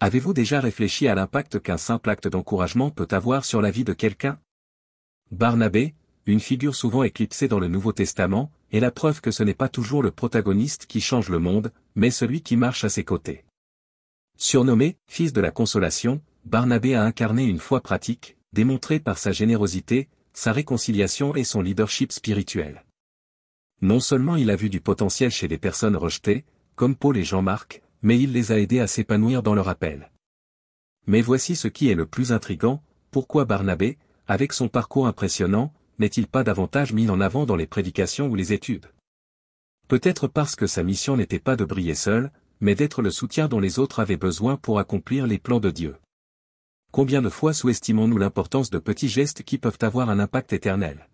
Avez-vous déjà réfléchi à l'impact qu'un simple acte d'encouragement peut avoir sur la vie de quelqu'un? Barnabé, une figure souvent éclipsée dans le Nouveau Testament, est la preuve que ce n'est pas toujours le protagoniste qui change le monde, mais celui qui marche à ses côtés. Surnommé « fils de la consolation », Barnabé a incarné une foi pratique, démontrée par sa générosité, sa réconciliation et son leadership spirituel. Non seulement il a vu du potentiel chez des personnes rejetées, comme Paul et Jean-Marc, mais il les a aidés à s'épanouir dans leur appel. Mais voici ce qui est le plus intrigant, pourquoi Barnabé, avec son parcours impressionnant, n'est-il pas davantage mis en avant dans les prédications ou les études? Peut-être parce que sa mission n'était pas de briller seul, mais d'être le soutien dont les autres avaient besoin pour accomplir les plans de Dieu. Combien de fois sous-estimons-nous l'importance de petits gestes qui peuvent avoir un impact éternel?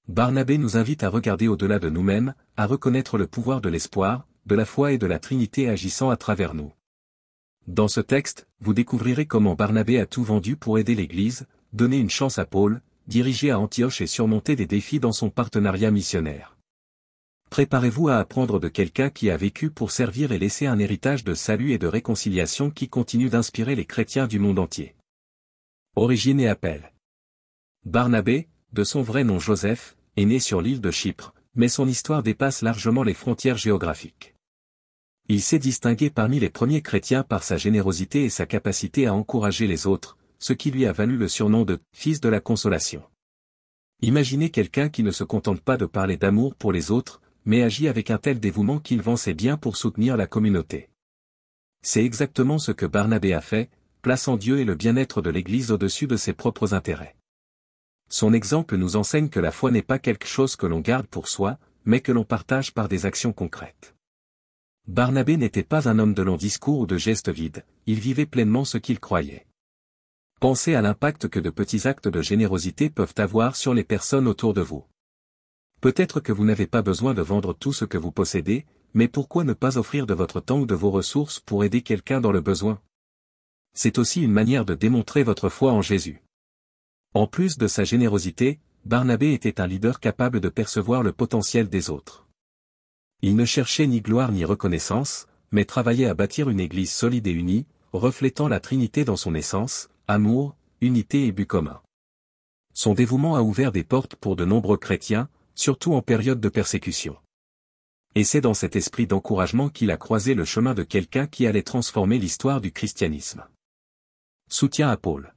Barnabé nous invite à regarder au-delà de nous-mêmes, à reconnaître le pouvoir de l'espoir, de la foi et de la Trinité agissant à travers nous. Dans ce texte, vous découvrirez comment Barnabé a tout vendu pour aider l'Église, donner une chance à Paul, diriger à Antioche et surmonter des défis dans son partenariat missionnaire. Préparez-vous à apprendre de quelqu'un qui a vécu pour servir et laisser un héritage de salut et de réconciliation qui continue d'inspirer les chrétiens du monde entier. Origine et appel. Barnabé, de son vrai nom Joseph, est né sur l'île de Chypre, mais son histoire dépasse largement les frontières géographiques. Il s'est distingué parmi les premiers chrétiens par sa générosité et sa capacité à encourager les autres, ce qui lui a valu le surnom de « fils de la consolation ». Imaginez quelqu'un qui ne se contente pas de parler d'amour pour les autres, mais agit avec un tel dévouement qu'il vend ses biens pour soutenir la communauté. C'est exactement ce que Barnabé a fait, plaçant Dieu et le bien-être de l'Église au-dessus de ses propres intérêts. Son exemple nous enseigne que la foi n'est pas quelque chose que l'on garde pour soi, mais que l'on partage par des actions concrètes. Barnabé n'était pas un homme de longs discours ou de gestes vides, il vivait pleinement ce qu'il croyait. Pensez à l'impact que de petits actes de générosité peuvent avoir sur les personnes autour de vous. Peut-être que vous n'avez pas besoin de vendre tout ce que vous possédez, mais pourquoi ne pas offrir de votre temps ou de vos ressources pour aider quelqu'un dans le besoin? C'est aussi une manière de démontrer votre foi en Jésus. En plus de sa générosité, Barnabé était un leader capable de percevoir le potentiel des autres. Il ne cherchait ni gloire ni reconnaissance, mais travaillait à bâtir une église solide et unie, reflétant la Trinité dans son essence, amour, unité et but commun. Son dévouement a ouvert des portes pour de nombreux chrétiens, surtout en période de persécution. Et c'est dans cet esprit d'encouragement qu'il a croisé le chemin de quelqu'un qui allait transformer l'histoire du christianisme. Soutien à Paul.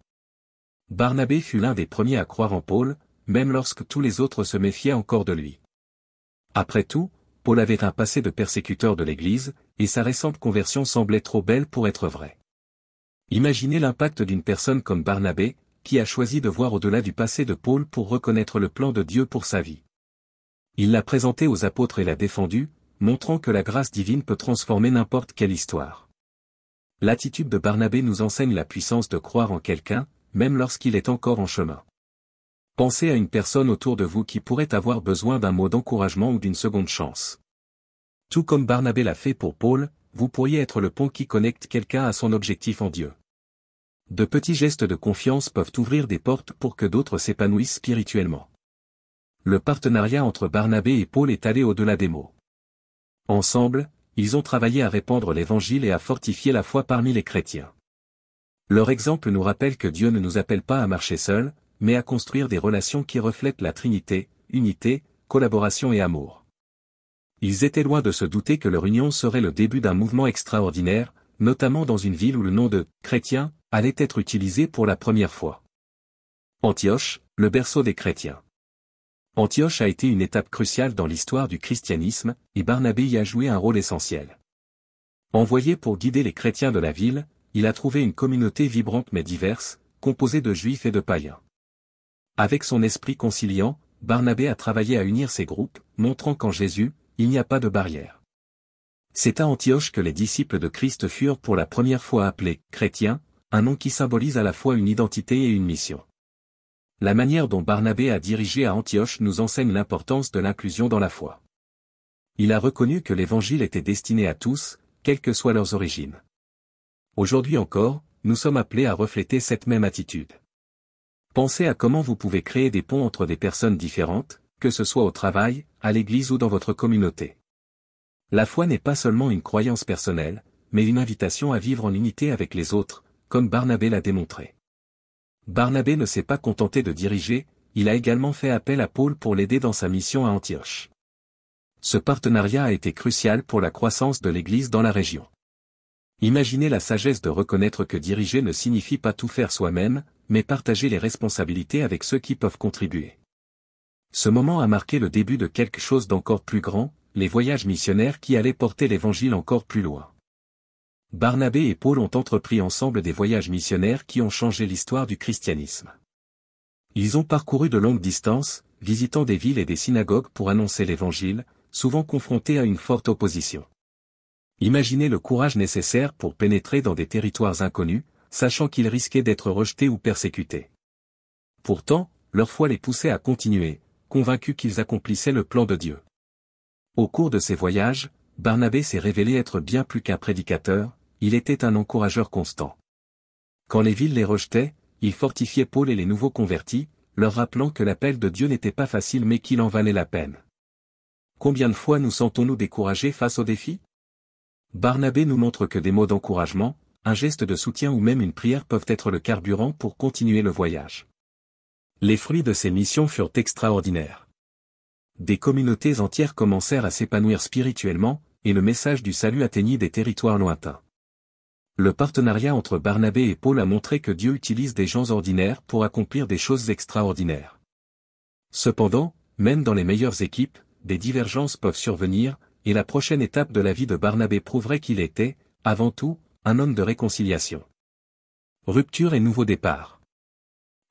Barnabé fut l'un des premiers à croire en Paul, même lorsque tous les autres se méfiaient encore de lui. Après tout, Paul avait un passé de persécuteur de l'Église, et sa récente conversion semblait trop belle pour être vraie. Imaginez l'impact d'une personne comme Barnabé, qui a choisi de voir au-delà du passé de Paul pour reconnaître le plan de Dieu pour sa vie. Il l'a présenté aux apôtres et l'a défendu, montrant que la grâce divine peut transformer n'importe quelle histoire. L'attitude de Barnabé nous enseigne la puissance de croire en quelqu'un, même lorsqu'il est encore en chemin. Pensez à une personne autour de vous qui pourrait avoir besoin d'un mot d'encouragement ou d'une seconde chance. Tout comme Barnabé l'a fait pour Paul, vous pourriez être le pont qui connecte quelqu'un à son objectif en Dieu. De petits gestes de confiance peuvent ouvrir des portes pour que d'autres s'épanouissent spirituellement. Le partenariat entre Barnabé et Paul est allé au-delà des mots. Ensemble, ils ont travaillé à répandre l'Évangile et à fortifier la foi parmi les chrétiens. Leur exemple nous rappelle que Dieu ne nous appelle pas à marcher seuls, mais à construire des relations qui reflètent la Trinité, unité, collaboration et amour. Ils étaient loin de se douter que leur union serait le début d'un mouvement extraordinaire, notamment dans une ville où le nom de « chrétien » allait être utilisé pour la première fois. Antioche, le berceau des chrétiens. Antioche a été une étape cruciale dans l'histoire du christianisme, et Barnabé y a joué un rôle essentiel. Envoyé pour guider les chrétiens de la ville, il a trouvé une communauté vibrante mais diverse, composée de juifs et de païens. Avec son esprit conciliant, Barnabé a travaillé à unir ces groupes, montrant qu'en Jésus, il n'y a pas de barrière. C'est à Antioche que les disciples de Christ furent pour la première fois appelés « chrétiens », un nom qui symbolise à la fois une identité et une mission. La manière dont Barnabé a dirigé à Antioche nous enseigne l'importance de l'inclusion dans la foi. Il a reconnu que l'Évangile était destiné à tous, quelles que soient leurs origines. Aujourd'hui encore, nous sommes appelés à refléter cette même attitude. Pensez à comment vous pouvez créer des ponts entre des personnes différentes, que ce soit au travail, à l'église ou dans votre communauté. La foi n'est pas seulement une croyance personnelle, mais une invitation à vivre en unité avec les autres, comme Barnabé l'a démontré. Barnabé ne s'est pas contenté de diriger, il a également fait appel à Paul pour l'aider dans sa mission à Antioche. Ce partenariat a été crucial pour la croissance de l'Église dans la région. Imaginez la sagesse de reconnaître que diriger ne signifie pas tout faire soi-même, mais partager les responsabilités avec ceux qui peuvent contribuer. Ce moment a marqué le début de quelque chose d'encore plus grand, les voyages missionnaires qui allaient porter l'Évangile encore plus loin. Barnabé et Paul ont entrepris ensemble des voyages missionnaires qui ont changé l'histoire du christianisme. Ils ont parcouru de longues distances, visitant des villes et des synagogues pour annoncer l'Évangile, souvent confrontés à une forte opposition. Imaginez le courage nécessaire pour pénétrer dans des territoires inconnus, sachant qu'ils risquaient d'être rejetés ou persécutés. Pourtant, leur foi les poussait à continuer, convaincus qu'ils accomplissaient le plan de Dieu. Au cours de ces voyages, Barnabé s'est révélé être bien plus qu'un prédicateur, il était un encourageur constant. Quand les villes les rejetaient, il fortifiait Paul et les nouveaux convertis, leur rappelant que l'appel de Dieu n'était pas facile mais qu'il en valait la peine. Combien de fois nous sentons-nous découragés face aux défis ? Barnabé nous montre que des mots d'encouragement, un geste de soutien ou même une prière peuvent être le carburant pour continuer le voyage. Les fruits de ces missions furent extraordinaires. Des communautés entières commencèrent à s'épanouir spirituellement, et le message du salut atteignit des territoires lointains. Le partenariat entre Barnabé et Paul a montré que Dieu utilise des gens ordinaires pour accomplir des choses extraordinaires. Cependant, même dans les meilleures équipes, des divergences peuvent survenir, et la prochaine étape de la vie de Barnabé prouverait qu'il était, avant tout, un homme de réconciliation. Rupture et nouveau départ.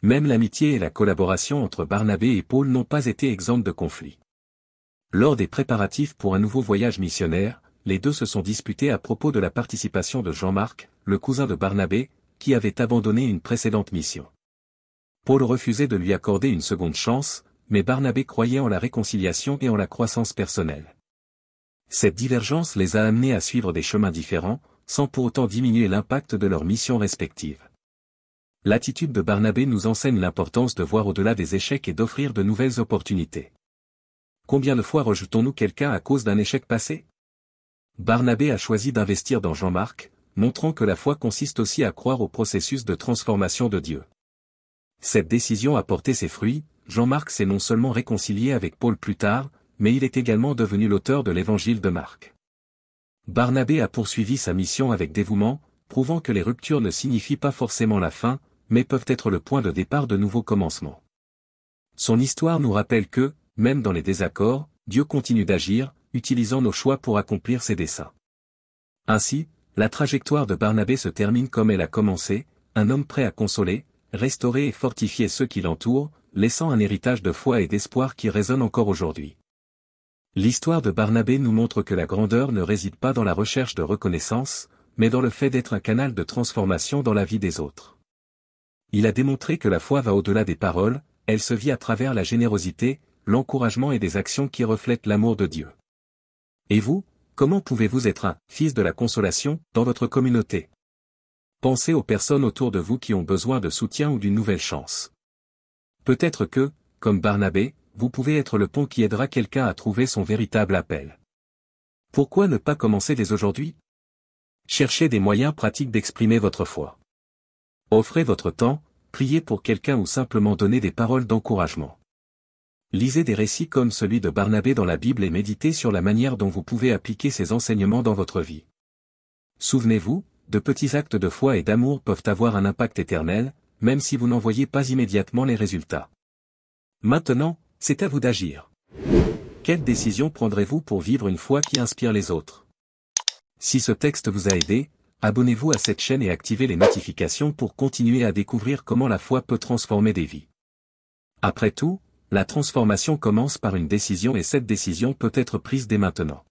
Même l'amitié et la collaboration entre Barnabé et Paul n'ont pas été exemptes de conflits. Lors des préparatifs pour un nouveau voyage missionnaire, les deux se sont disputés à propos de la participation de Jean-Marc, le cousin de Barnabé, qui avait abandonné une précédente mission. Paul refusait de lui accorder une seconde chance, mais Barnabé croyait en la réconciliation et en la croissance personnelle. Cette divergence les a amenés à suivre des chemins différents, sans pour autant diminuer l'impact de leurs missions respectives. L'attitude de Barnabé nous enseigne l'importance de voir au-delà des échecs et d'offrir de nouvelles opportunités. Combien de fois rejetons-nous quelqu'un à cause d'un échec passé ? Barnabé a choisi d'investir dans Jean-Marc, montrant que la foi consiste aussi à croire au processus de transformation de Dieu. Cette décision a porté ses fruits, Jean-Marc s'est non seulement réconcilié avec Paul plus tard, mais il est également devenu l'auteur de l'évangile de Marc. Barnabé a poursuivi sa mission avec dévouement, prouvant que les ruptures ne signifient pas forcément la fin, mais peuvent être le point de départ de nouveaux commencements. Son histoire nous rappelle que, même dans les désaccords, Dieu continue d'agir, utilisant nos choix pour accomplir ses desseins. Ainsi, la trajectoire de Barnabé se termine comme elle a commencé, un homme prêt à consoler, restaurer et fortifier ceux qui l'entourent, laissant un héritage de foi et d'espoir qui résonne encore aujourd'hui. L'histoire de Barnabé nous montre que la grandeur ne réside pas dans la recherche de reconnaissance, mais dans le fait d'être un canal de transformation dans la vie des autres. Il a démontré que la foi va au-delà des paroles, elle se vit à travers la générosité, l'encouragement et des actions qui reflètent l'amour de Dieu. Et vous, comment pouvez-vous être un « fils de la consolation » dans votre communauté ? Pensez aux personnes autour de vous qui ont besoin de soutien ou d'une nouvelle chance. Peut-être que, comme Barnabé, vous pouvez être le pont qui aidera quelqu'un à trouver son véritable appel. Pourquoi ne pas commencer dès aujourd'hui ? Cherchez des moyens pratiques d'exprimer votre foi. Offrez votre temps, priez pour quelqu'un ou simplement donnez des paroles d'encouragement. Lisez des récits comme celui de Barnabé dans la Bible et méditez sur la manière dont vous pouvez appliquer ces enseignements dans votre vie. Souvenez-vous, de petits actes de foi et d'amour peuvent avoir un impact éternel, même si vous n'en voyez pas immédiatement les résultats. Maintenant, c'est à vous d'agir. Quelle décision prendrez-vous pour vivre une foi qui inspire les autres ? Si ce texte vous a aidé, abonnez-vous à cette chaîne et activez les notifications pour continuer à découvrir comment la foi peut transformer des vies. Après tout, la transformation commence par une décision et cette décision peut être prise dès maintenant.